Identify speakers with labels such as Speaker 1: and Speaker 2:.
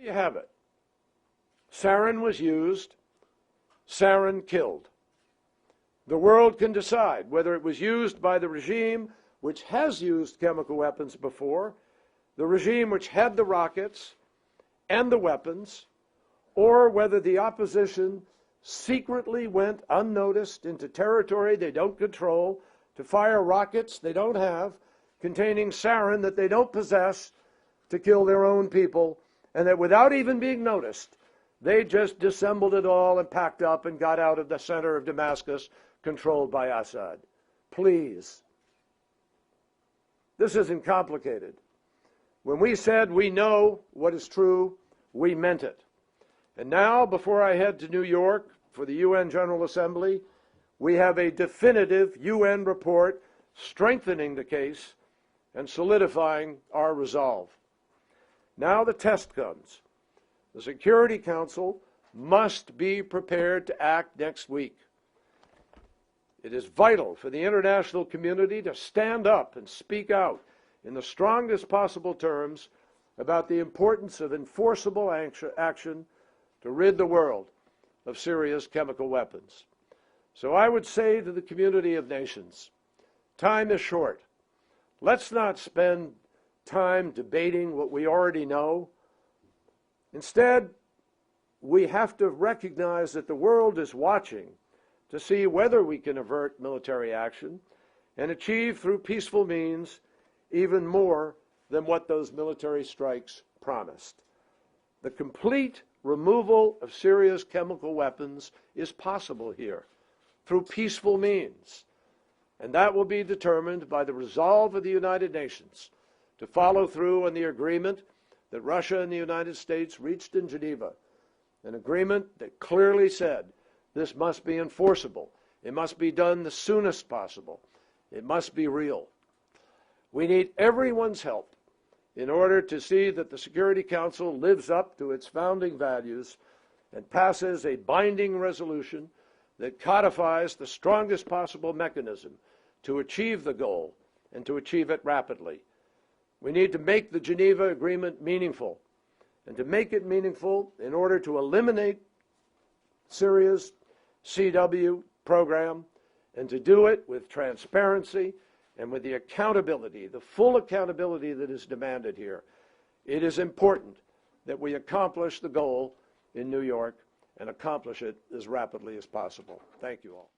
Speaker 1: you have it. Sarin was used. Sarin killed. The world can decide whether it was used by the regime which has used chemical weapons before, the regime which had the rockets and the weapons, or whether the opposition secretly went unnoticed into territory they don't control to fire rockets they don't have, containing sarin that they don't possess, to kill their own people, and that without even being noticed, they just dissembled it all and packed up and got out of the center of Damascus, controlled by Assad. Please. This isn't complicated. When we said we know what is true, we meant it. And now, before I head to New York for the UN General Assembly, we have a definitive UN report strengthening the case and solidifying our resolve. Now the test comes. The Security Council must be prepared to act next week. It is vital for the international community to stand up and speak out in the strongest possible terms about the importance of enforceable action to rid the world of Syria's chemical weapons. So I would say to the community of nations, time is short. Let's not spend time debating what we already know. Instead, we have to recognize that the world is watching to see whether we can avert military action and achieve through peaceful means even more than what those military strikes promised. The complete removal of Syria's chemical weapons is possible here through peaceful means, and that will be determined by the resolve of the United Nations to follow through on the agreement that Russia and the United States reached in Geneva, an agreement that clearly said this must be enforceable. It must be done the soonest possible. It must be real. We need everyone's help in order to see that the Security Council lives up to its founding values and passes a binding resolution that codifies the strongest possible mechanism to achieve the goal and to achieve it rapidly. We need to make the Geneva Agreement meaningful, and to make it meaningful in order to eliminate Syria's CW program, and to do it with transparency and with the accountability, the full accountability that is demanded here. It is important that we accomplish the goal in New York and accomplish it as rapidly as possible. Thank you all.